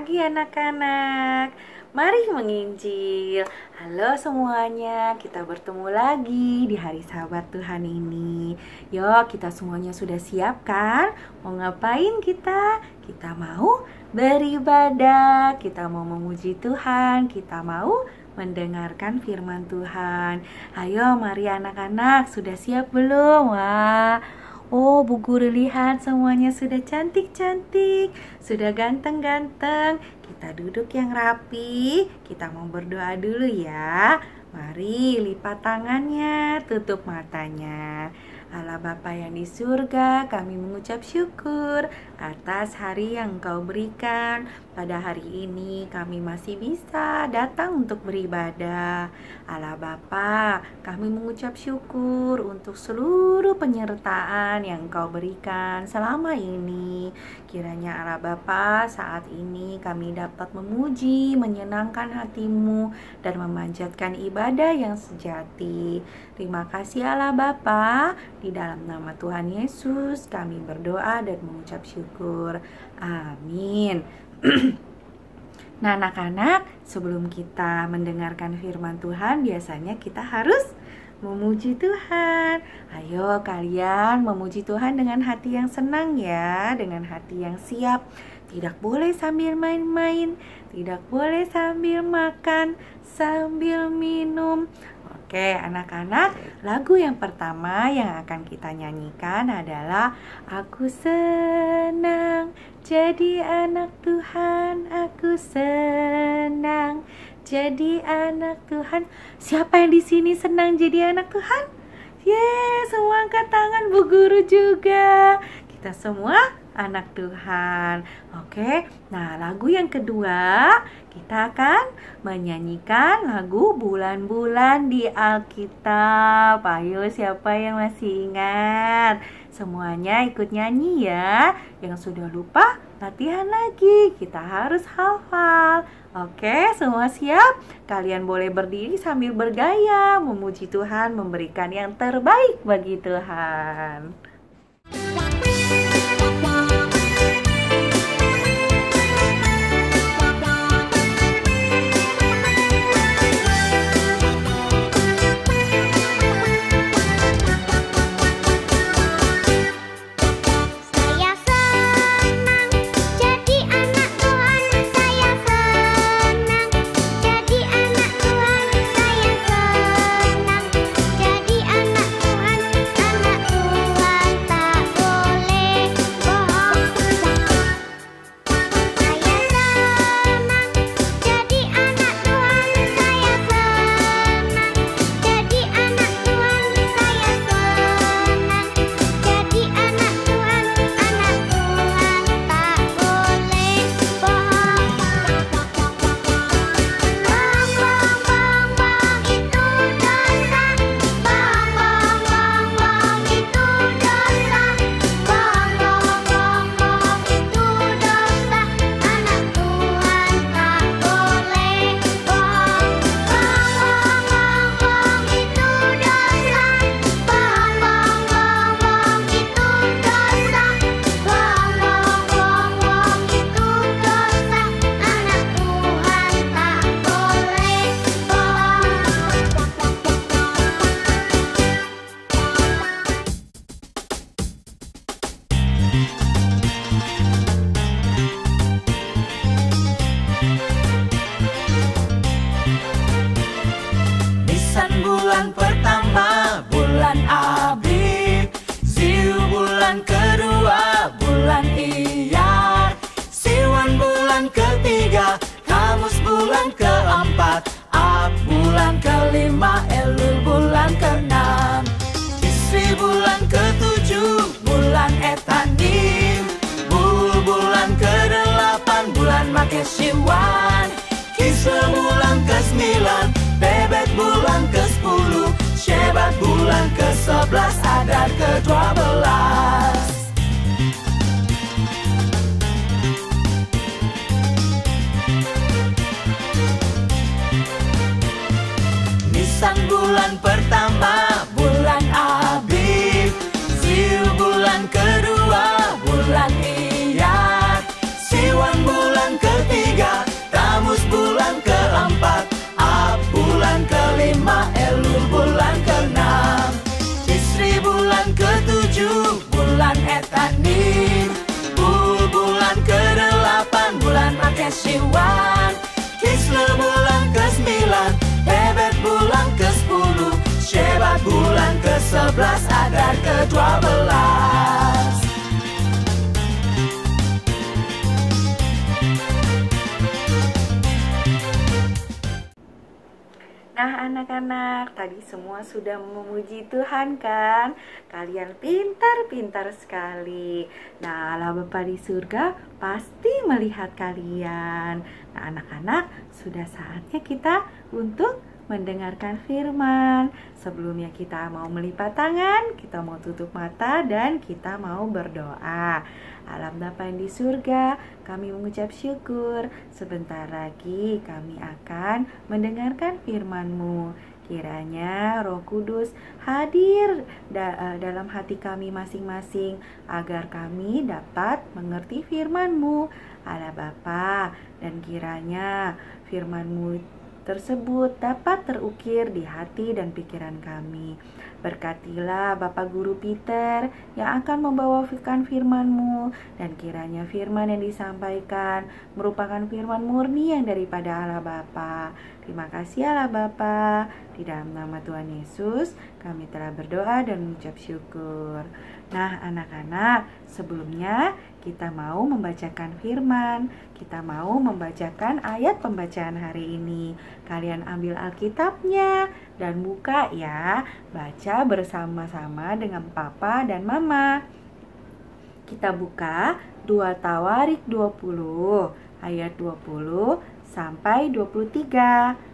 pagi anak-anak. Mari menginjil. Halo semuanya, kita bertemu lagi di hari Sabat Tuhan ini. Yuk, kita semuanya sudah siap kan? Mau ngapain kita? Kita mau beribadah, kita mau memuji Tuhan, kita mau mendengarkan firman Tuhan. Ayo mari anak-anak, sudah siap belum? Wah, oh, Bu Guru lihat semuanya sudah cantik-cantik, sudah ganteng-ganteng. Kita duduk yang rapi, kita mau berdoa dulu ya. Mari lipat tangannya, tutup matanya. Allah Bapa yang di surga, kami mengucap syukur atas hari yang Engkau berikan. Pada hari ini kami masih bisa datang untuk beribadah. Allah Bapa, kami mengucap syukur untuk seluruh penyertaan yang Engkau berikan selama ini. Kiranya Allah Bapa, saat ini kami dapat memuji, menyenangkan hati-Mu, dan memanjatkan ibadah yang sejati. Terima kasih Allah Bapa. Di dalam nama Tuhan Yesus kami berdoa dan mengucap syukur. Amin. Nah anak-anak, sebelum kita mendengarkan firman Tuhan, biasanya kita harus memuji Tuhan. Ayo kalian memuji Tuhan dengan hati yang senang ya, dengan hati yang siap. Tidak boleh sambil main-main, tidak boleh sambil makan, sambil minum. Oke anak-anak, lagu yang pertama yang akan kita nyanyikan adalah Aku senang jadi anak Tuhan, aku senang jadi anak Tuhan. Siapa yang di sini senang jadi anak Tuhan? Yeay, semua angkat tangan, Bu Guru juga. Kita semua anak Tuhan. Oke, nah lagu yang kedua kita akan menyanyikan lagu Bulan-Bulan di Alkitab. Ayo siapa yang masih ingat? Semuanya ikut nyanyi ya. Yang sudah lupa latihan lagi, kita harus hafal. Oke, semua siap? Kalian boleh berdiri sambil bergaya, memuji Tuhan, memberikan yang terbaik bagi Tuhan. Bulan pertama, bulan Abib. Ziu bulan kedua, bulan Iyar. Siwan bulan ketiga, Kamus bulan keempat, Ab bulan kelima, Elul bulan keenam. Isri bulan ketujuh, bulan Etanim. Bul bulan kedelapan, bulan Makeshiwan. Kislev bulan ke-9, Bebet bulan ke-10, Shebat bulan ke-11, Adar ke-12. Nisan bulan pertama, bulan Abib. Ziu bulan kedua, bulan Iyar. Siwan bulan ketiga, ke-11 agar ke-12. Nah anak-anak, tadi semua sudah memuji Tuhan kan? Kalian pintar-pintar sekali. Nah Allah Bapa di surga pasti melihat kalian. Nah anak-anak, sudah saatnya kita untuk mendengarkan firman. Sebelumnya kita mau melipat tangan, kita mau tutup mata, dan kita mau berdoa. Alam Bapa yang di surga, kami mengucap syukur. Sebentar lagi kami akan mendengarkan firman-Mu. Kiranya Roh Kudus hadir dalam hati kami masing-masing, agar kami dapat mengerti firman-Mu, Allah Bapa. Dan kiranya firman-Mu tersebut dapat terukir di hati dan pikiran kami. Berkatilah Bapak Guru Peter yang akan membawakan firman-Mu, dan kiranya firman yang disampaikan merupakan firman murni yang daripada Allah Bapa. Terima kasih Allah Bapa. Di dalam nama Tuhan Yesus kami telah berdoa dan mengucap syukur. Nah anak-anak, sebelumnya kita mau membacakan firman. Kita mau membacakan ayat pembacaan hari ini. Kalian ambil Alkitabnya dan buka ya. Baca bersama-sama dengan Papa dan Mama. Kita buka 2 Tawarik 20 ayat 20 sampai 23.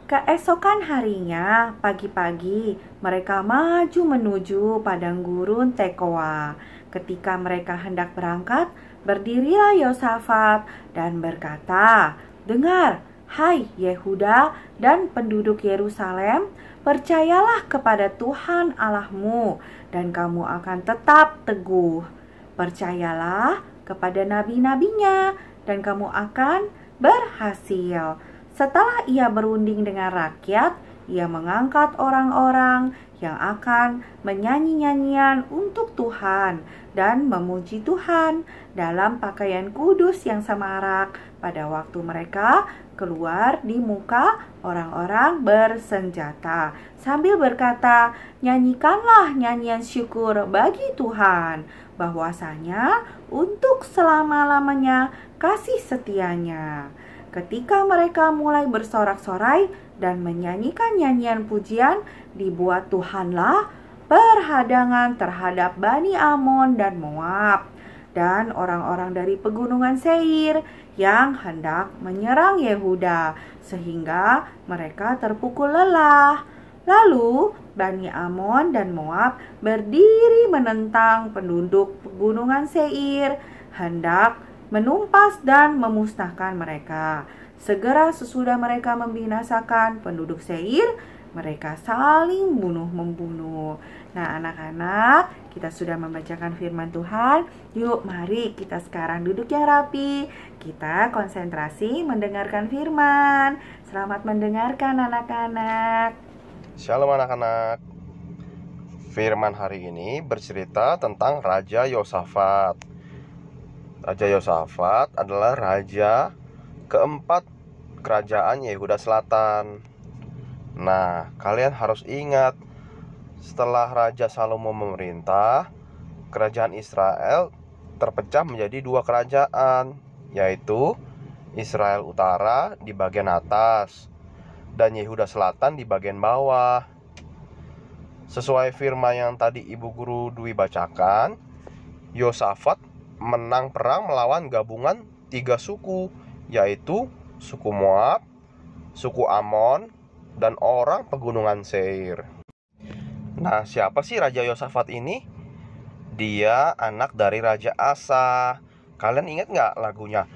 Keesokan harinya, pagi-pagi, mereka maju menuju padang gurun Tekoa. Ketika mereka hendak berangkat, berdirilah Yosafat dan berkata, "Dengar, hai Yehuda dan penduduk Yerusalem, percayalah kepada Tuhan Allahmu, dan kamu akan tetap teguh. Percayalah kepada nabi-nabinya, dan kamu akan berhasil." Setelah ia berunding dengan rakyat, ia mengangkat orang-orang yang akan menyanyi nyanyian untuk Tuhan dan memuji Tuhan dalam pakaian kudus yang semarak pada waktu mereka keluar di muka orang-orang bersenjata, sambil berkata, "Nyanyikanlah nyanyian syukur bagi Tuhan, bahwasanya untuk selama-lamanya kasih setianya." Ketika mereka mulai bersorak-sorai dan menyanyikan nyanyian pujian, dibuat Tuhanlah perhadangan terhadap Bani Amon dan Moab dan orang-orang dari pegunungan Seir yang hendak menyerang Yehuda, sehingga mereka terpukul lelah. Lalu Bani Amon dan Moab berdiri menentang penduduk pegunungan Seir, hendak menumpas dan memusnahkan mereka. Segera sesudah mereka membinasakan penduduk Seir, mereka saling bunuh-membunuh. Nah anak-anak, kita sudah membacakan firman Tuhan. Yuk mari kita sekarang duduk yang rapi. Kita konsentrasi mendengarkan firman. Selamat mendengarkan anak-anak. Shalom anak-anak. Firman hari ini bercerita tentang Raja Yosafat. Raja Yosafat adalah raja keempat kerajaan Yehuda Selatan. Nah, kalian harus ingat, setelah Raja Salomo memerintah, kerajaan Israel terpecah menjadi 2 kerajaan, yaitu Israel Utara di bagian atas dan Yehuda Selatan di bagian bawah. Sesuai firman yang tadi Ibu Guru Dwi bacakan, Yosafat menang perang melawan gabungan 3 suku, yaitu suku Moab, suku Amon, dan orang pegunungan Seir. Nah, siapa sih Raja Yosafat ini? Dia anak dari Raja Asa. Kalian ingat nggak lagunya?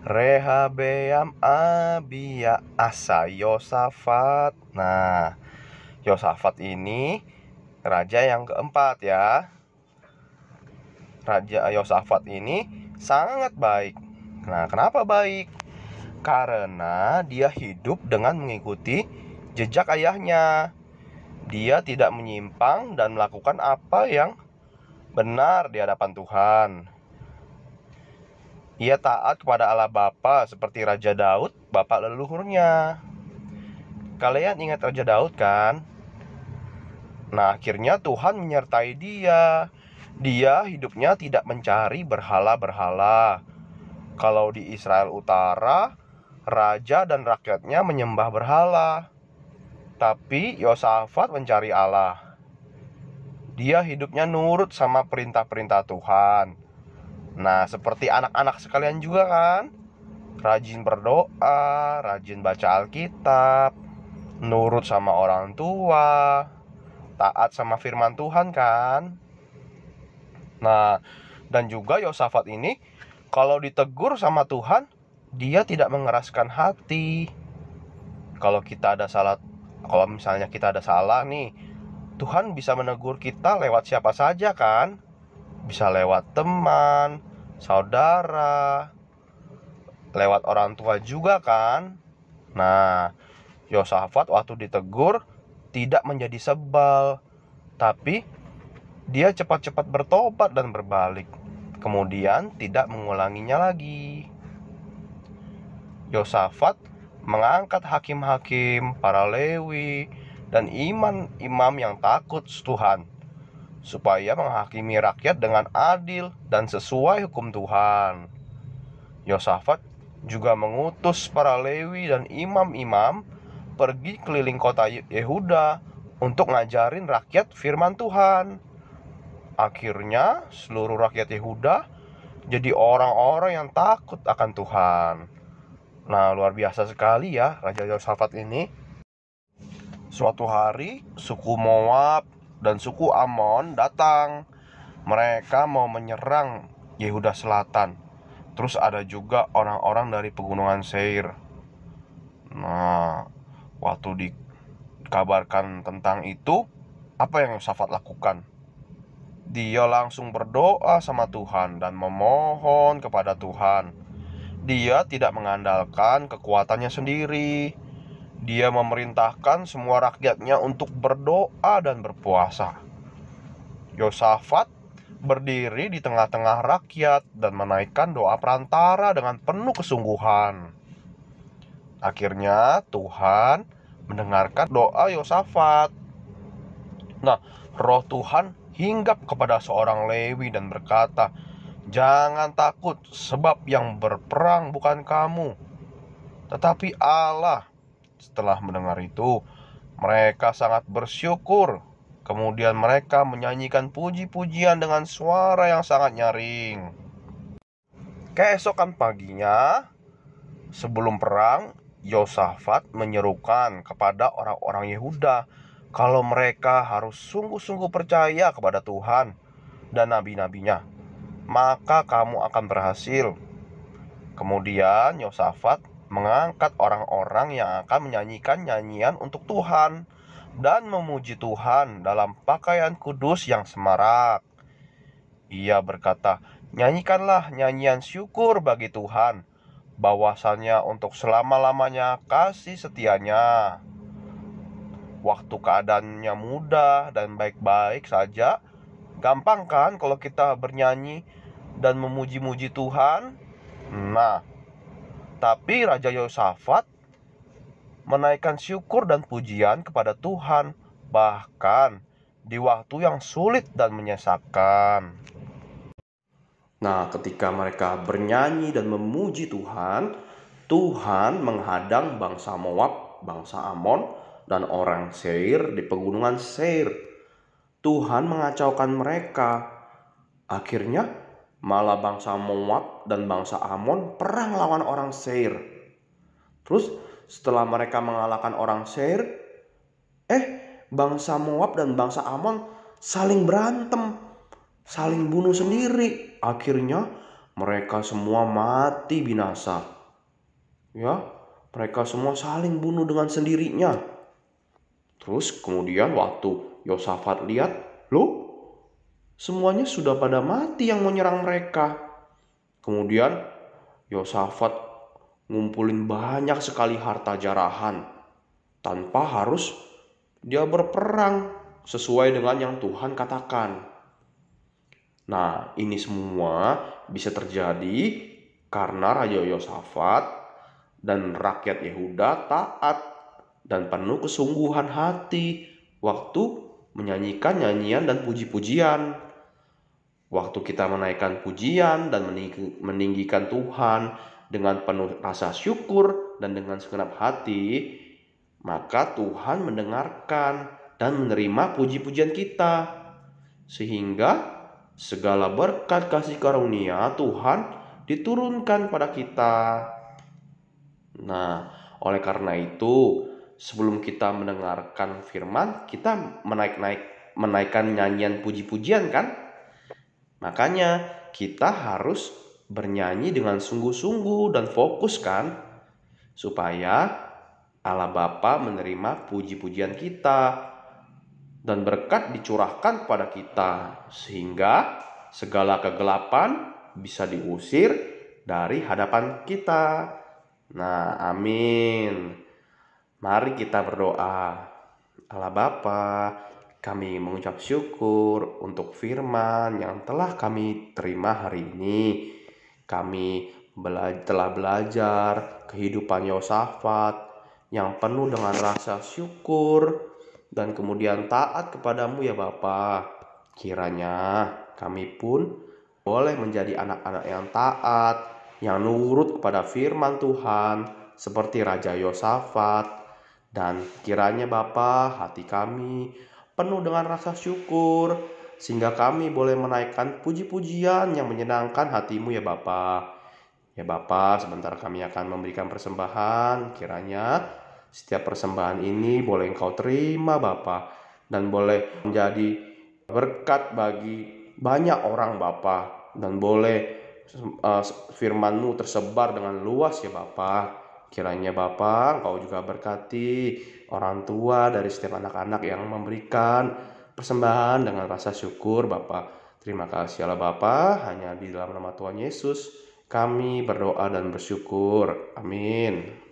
Rehabeam Abia Asa Yosafat. Nah, Yosafat ini raja yang keempat ya. Raja Yosafat ini sangat baik. Nah, kenapa baik? Karena dia hidup dengan mengikuti jejak ayahnya. Dia tidak menyimpang dan melakukan apa yang benar di hadapan Tuhan. Ia taat kepada Allah Bapa seperti Raja Daud, bapak leluhurnya. Kalian ingat Raja Daud kan? Nah, akhirnya Tuhan menyertai dia. Dia hidupnya tidak mencari berhala-berhala. Kalau di Israel Utara, raja dan rakyatnya menyembah berhala. Tapi Yosafat mencari Allah. Dia hidupnya nurut sama perintah-perintah Tuhan. Nah, seperti anak-anak sekalian juga kan? Rajin berdoa, rajin baca Alkitab, nurut sama orang tua, taat sama firman Tuhan kan? Nah, dan juga Yosafat ini kalau ditegur sama Tuhan, dia tidak mengeraskan hati. Kalau misalnya kita ada salah nih, Tuhan bisa menegur kita lewat siapa saja kan? Bisa lewat teman, saudara, lewat orang tua juga kan? Nah, Yosafat waktu ditegur tidak menjadi sebal, tapi dia cepat-cepat bertobat dan berbalik. Kemudian tidak mengulanginya lagi. Yosafat mengangkat hakim-hakim, para Lewi, dan imam-imam yang takut Tuhan, supaya menghakimi rakyat dengan adil dan sesuai hukum Tuhan. Yosafat juga mengutus para Lewi dan imam-imam pergi keliling kota Yehuda untuk ngajarin rakyat firman Tuhan. Akhirnya seluruh rakyat Yehuda jadi orang-orang yang takut akan Tuhan. Nah, luar biasa sekali ya Raja Yosafat ini. Suatu hari suku Moab dan suku Amon datang. Mereka mau menyerang Yehuda Selatan. Terus ada juga orang-orang dari pegunungan Seir. Nah, waktu dikabarkan tentang itu, apa yang Yosafat lakukan? Dia langsung berdoa sama Tuhan dan memohon kepada Tuhan. Dia tidak mengandalkan kekuatannya sendiri. Dia memerintahkan semua rakyatnya untuk berdoa dan berpuasa. Yosafat berdiri di tengah-tengah rakyat dan menaikkan doa perantara dengan penuh kesungguhan. Akhirnya Tuhan mendengarkan doa Yosafat. Nah, roh Tuhan hinggap kepada seorang Lewi dan berkata, "Jangan takut, sebab yang berperang bukan kamu, tetapi Allah." Setelah mendengar itu, mereka sangat bersyukur. Kemudian mereka menyanyikan puji-pujian dengan suara yang sangat nyaring. Keesokan paginya, sebelum perang, Yosafat menyerukan kepada orang-orang Yehuda kalau mereka harus sungguh-sungguh percaya kepada Tuhan dan nabi-nabinya, maka kamu akan berhasil. Kemudian Yosafat mengangkat orang-orang yang akan menyanyikan nyanyian untuk Tuhan dan memuji Tuhan dalam pakaian kudus yang semarak. Ia berkata, "Nyanyikanlah nyanyian syukur bagi Tuhan, bahwasanya untuk selama-lamanya kasih setianya." Waktu keadaannya mudah dan baik-baik saja, gampang kan kalau kita bernyanyi dan memuji-muji Tuhan? Nah, tapi Raja Yosafat menaikkan syukur dan pujian kepada Tuhan, bahkan di waktu yang sulit dan menyesakan. Nah, ketika mereka bernyanyi dan memuji Tuhan, Tuhan menghadang bangsa Moab, bangsa Amon, dan orang Seir di pegunungan Seir. Tuhan mengacaukan mereka. Akhirnya malah bangsa Moab dan bangsa Amon perang lawan orang Seir. Terus setelah mereka mengalahkan orang Seir, bangsa Moab dan bangsa Amon saling berantem, saling bunuh sendiri. Akhirnya mereka semua mati binasa. Ya, mereka semua saling bunuh dengan sendirinya. Terus kemudian waktu Yosafat lihat, loh, semuanya sudah pada mati yang menyerang mereka. Kemudian Yosafat ngumpulin banyak sekali harta jarahan tanpa harus dia berperang sesuai dengan yang Tuhan katakan. Nah, ini semua bisa terjadi karena Raja Yosafat dan rakyat Yehuda taat dan penuh kesungguhan hati waktu menyanyikan nyanyian dan puji-pujian. Waktu kita menaikkan pujian dan meninggikan Tuhan dengan penuh rasa syukur dan dengan segenap hati, maka Tuhan mendengarkan dan menerima puji-pujian kita. Sehingga segala berkat kasih karunia Tuhan diturunkan pada kita. Nah, oleh karena itu, sebelum kita mendengarkan firman, kita menaikkan nyanyian puji-pujian kan? Makanya kita harus bernyanyi dengan sungguh-sungguh dan fokus kan, supaya Allah Bapa menerima puji-pujian kita dan berkat dicurahkan kepada kita, sehingga segala kegelapan bisa diusir dari hadapan kita. Nah, amin. Mari kita berdoa. Allah Bapa, kami mengucap syukur untuk firman yang telah kami terima hari ini. Kami telah belajar kehidupan Yosafat yang penuh dengan rasa syukur dan kemudian taat kepadamu ya Bapa. Kiranya kami pun boleh menjadi anak-anak yang taat, yang nurut kepada firman Tuhan seperti Raja Yosafat. Dan kiranya Bapa, hati kami penuh dengan rasa syukur, sehingga kami boleh menaikkan puji-pujian yang menyenangkan hatimu ya Bapa. Ya Bapa, sebentar kami akan memberikan persembahan. Kiranya setiap persembahan ini boleh Engkau terima Bapa, dan boleh menjadi berkat bagi banyak orang Bapa, dan boleh firman-Mu tersebar dengan luas ya Bapa. Kiranya Bapa, Engkau juga berkati orang tua dari setiap anak-anak yang memberikan persembahan dengan rasa syukur Bapa. Terima kasih Allah Bapa, hanya di dalam nama Tuhan Yesus kami berdoa dan bersyukur. Amin.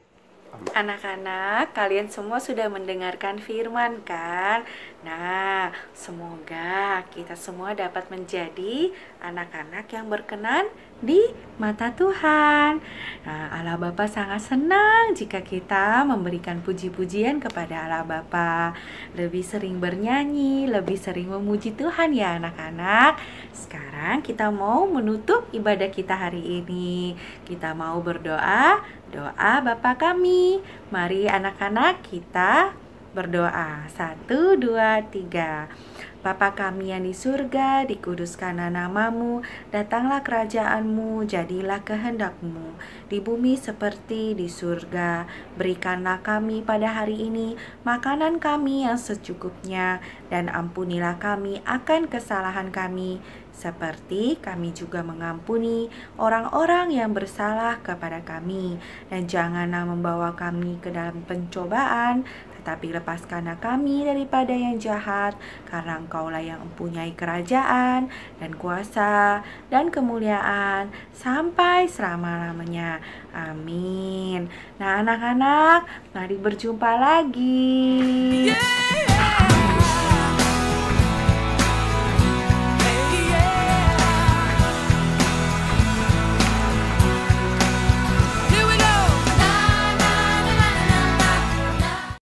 Anak-anak, kalian semua sudah mendengarkan firman kan? Nah, semoga kita semua dapat menjadi anak-anak yang berkenan di mata Tuhan. Nah, Allah Bapa sangat senang jika kita memberikan puji-pujian kepada Allah Bapa. Lebih sering bernyanyi, lebih sering memuji Tuhan ya anak-anak. Sekarang kita mau menutup ibadah kita hari ini. Kita mau berdoa, doa Bapa kami. Mari anak-anak kita berdoa. 1, 2, 3. Bapa kami yang di surga, dikuduskanlah namamu, datanglah kerajaanmu, jadilah kehendak-Mu, di bumi seperti di surga. Berikanlah kami pada hari ini makanan kami yang secukupnya, dan ampunilah kami akan kesalahan kami, seperti kami juga mengampuni orang-orang yang bersalah kepada kami. Dan janganlah membawa kami ke dalam pencobaan, tetapi lepaskanlah kami daripada yang jahat, karena Engkaulah yang mempunyai kerajaan dan kuasa dan kemuliaan sampai selama-lamanya. Amin. Nah anak-anak, mari berjumpa lagi.